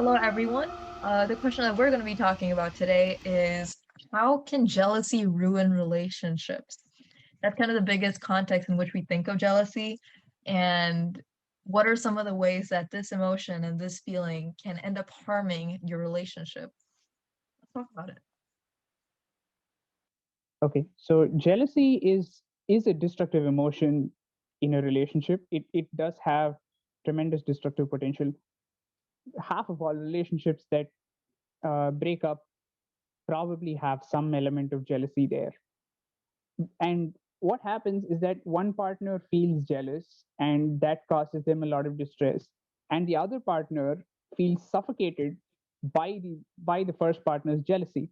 Hello, everyone. The question that we're going to be talking about today is how can jealousy ruin relationships? That's kind of the biggest context in which we think of jealousy. And what are some of the ways that this emotion and this feeling can end up harming your relationship? Let's talk about it. Okay, so jealousy is a destructive emotion in a relationship. It does have tremendous destructive potential. Half of all relationships that break up probably have some element of jealousy there. And what happens is that one partner feels jealous, and that causes them a lot of distress, and the other partner feels suffocated by the first partner's jealousy,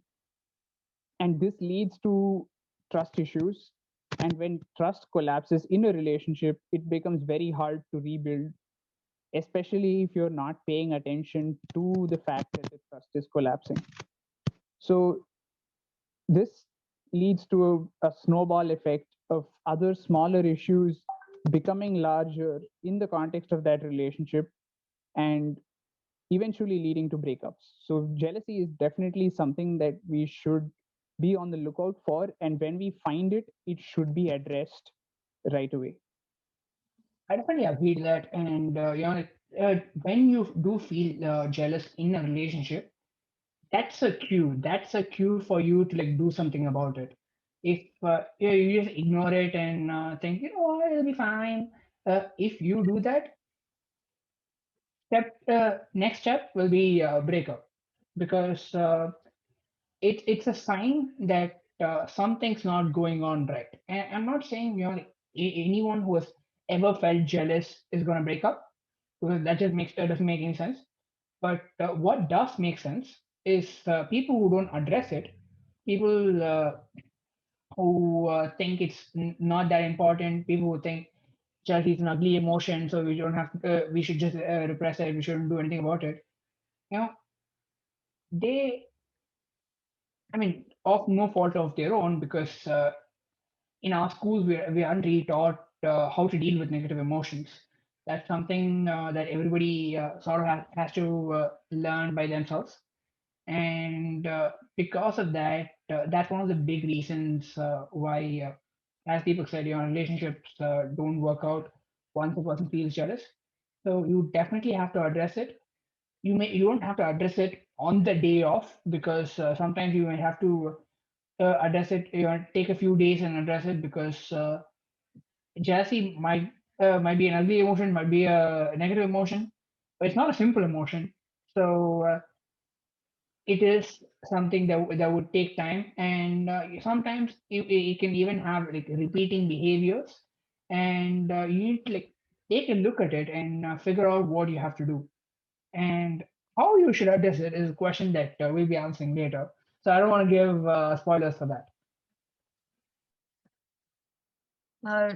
and this leads to trust issues. And when trust collapses in a relationship, it becomes very hard to rebuild, especially if you're not paying attention to the fact that the trust is collapsing. So this leads to a snowball effect of other smaller issues becoming larger in the context of that relationship, and eventually leading to breakups. So jealousy is definitely something that we should be on the lookout for, and when we find it, it should be addressed right away. I definitely agree to that. And when you do feel jealous in a relationship, that's a cue. That's a cue for you to like do something about it. If you just ignore it and think, it'll be fine. If you do that, next step will be breakup, because it's a sign that something's not going on right. And I'm not saying anyone who has ever felt jealous is going to break up, because that just makes doesn't make any sense. But what does make sense is people who don't address it, people who think it's not that important, people who think jealousy is an ugly emotion, so we don't have we should just repress it, we shouldn't do anything about it. You know, they, I mean, of no fault of their own, because in our schools we aren't really taught how to deal with negative emotions. That's something that everybody sort of has to learn by themselves. And because of that, that's one of the big reasons why, as Deepak said, relationships don't work out once a person feels jealous. So you definitely have to address it. You don't have to address it on the day off, because sometimes you may have to address it. Take a few days and address it, because jealousy might be an ugly emotion, might be a negative emotion, but it's not a simple emotion. So it is something that would take time, and sometimes it can even have like repeating behaviors, and you need to like take a look at it and figure out what you have to do, and how you should address it is a question that we'll be answering later. So I don't want to give spoilers for that.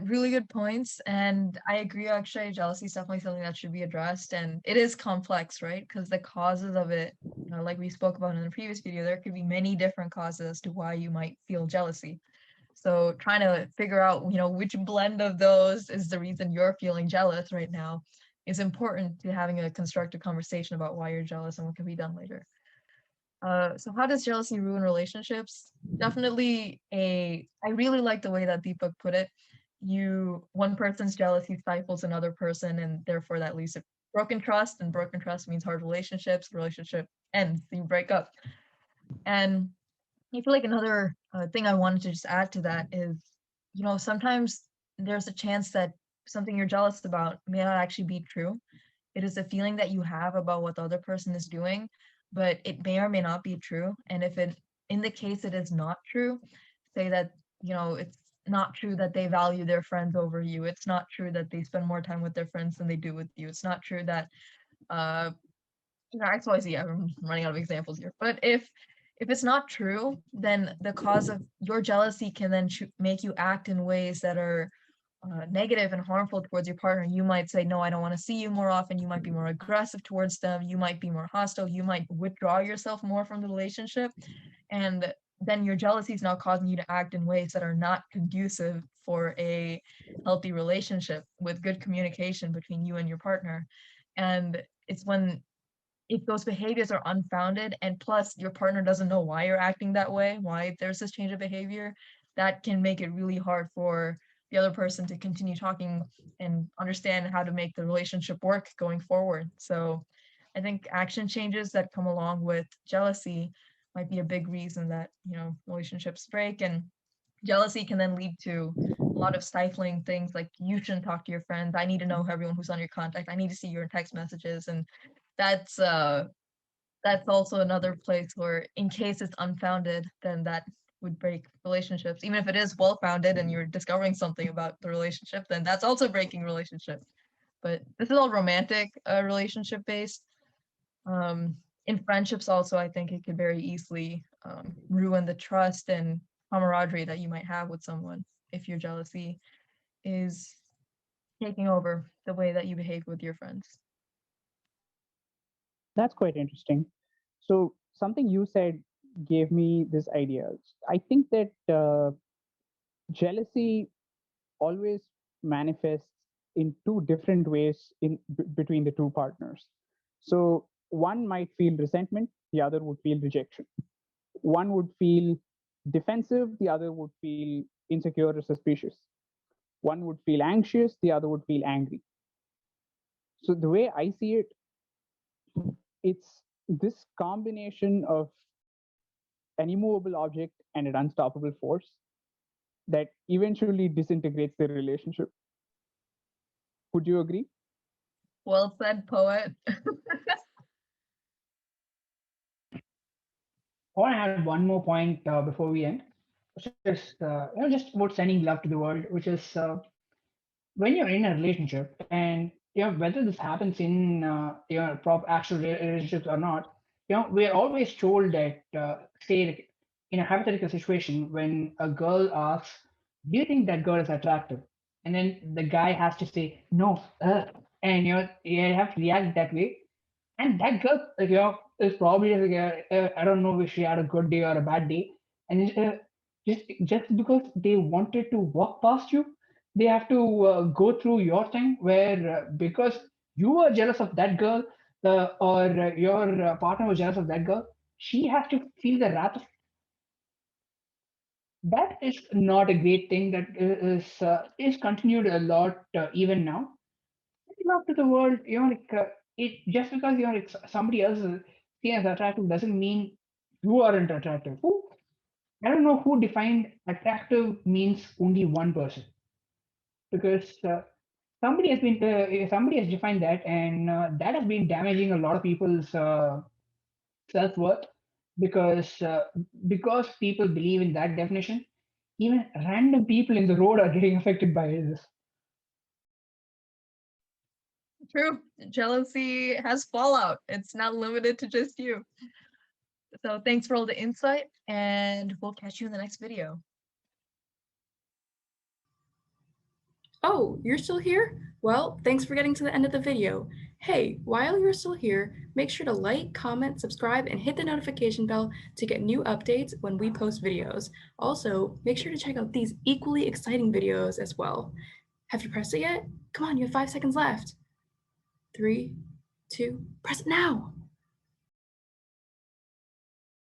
Really good points. And I agree, actually, jealousy is definitely something that should be addressed. And it is complex, right? Because the causes of it, like we spoke about in the previous video, there could be many different causes as to why you might feel jealousy. So trying to figure out, which blend of those is the reason you're feeling jealous right now is important to having a constructive conversation about why you're jealous and what can be done later. So how does jealousy ruin relationships? Definitely I really like the way that Deepak put it. One person's jealousy stifles another person, and therefore that leads to broken trust, and broken trust means hard relationships. Relationship ends, you break up. And I feel like another thing I wanted to just add to that is, sometimes there's a chance that something you're jealous about may not actually be true. It is a feeling that you have about what the other person is doing, but it may or may not be true. And if in the case it is not true, say that, it's not true that they value their friends over you. It's not true that they spend more time with their friends than they do with you. It's not true that, uh, XYZ, I'm running out of examples here. But if it's not true, then the cause of your jealousy can then make you act in ways that are negative and harmful towards your partner. You might say, no, I don't want to see you more often. You might be more aggressive towards them. You might be more hostile. You might withdraw yourself more from the relationship. And then your jealousy is now causing you to act in ways that are not conducive for a healthy relationship with good communication between you and your partner. And it's when if those behaviors are unfounded, and plus your partner doesn't know why you're acting that way, why there's this change of behavior, that can make it really hard for the other person to continue talking and understand how to make the relationship work going forward. So I think action changes that come along with jealousy might be a big reason that, relationships break. And jealousy can then lead to a lot of stifling things like, you shouldn't talk to your friends, I need to know everyone who's on your contact, I need to see your text messages. And that's also another place where, in case it's unfounded, then that would break relationships. Even if it is well founded and you're discovering something about the relationship, then that's also breaking relationship. But this is all romantic relationship based. In friendships also, I think it could very easily ruin the trust and camaraderie that you might have with someone if your jealousy is taking over the way that you behave with your friends. That's quite interesting. So something you said gave me this idea. I think that jealousy always manifests in two different ways between the two partners. So one might feel resentment, the other would feel rejection. One would feel defensive, the other would feel insecure or suspicious. One would feel anxious, the other would feel angry. So the way I see it, it's this combination of an immovable object and an unstoppable force that eventually disintegrates the relationship. Would you agree? Well said, poet. I want to add one more point before we end, which is just about sending love to the world, which is when you're in a relationship, and whether this happens in actual relationships or not, we're always told that say like, in a hypothetical situation when a girl asks, "Do you think that girl is attractive?" and then the guy has to say no, and you have to react that way, and that girl is probably like, I don't know if she had a good day or a bad day, and just because they wanted to walk past you, they have to go through your thing where because you were jealous of that girl, or your partner was jealous of that girl, she has to feel the wrath of that. Is not a great thing. That is continued a lot even now. Love to the world, it just because like somebody else is seen as attractive doesn't mean you aren't attractive. I don't know who defined attractive means only one person, because somebody has defined that, and that has been damaging a lot of people's self worth, because people believe in that definition. Even random people in the road are getting affected by this. True. Jealousy has fallout. It's not limited to just you. So thanks for all the insight, and we'll catch you in the next video. Oh, you're still here? Well, thanks for getting to the end of the video. Hey, while you're still here, make sure to like, comment, subscribe, and hit the notification bell to get new updates when we post videos. Also, make sure to check out these equally exciting videos as well. Have you pressed it yet? Come on, you have 5 seconds left. 3, 2, press it now!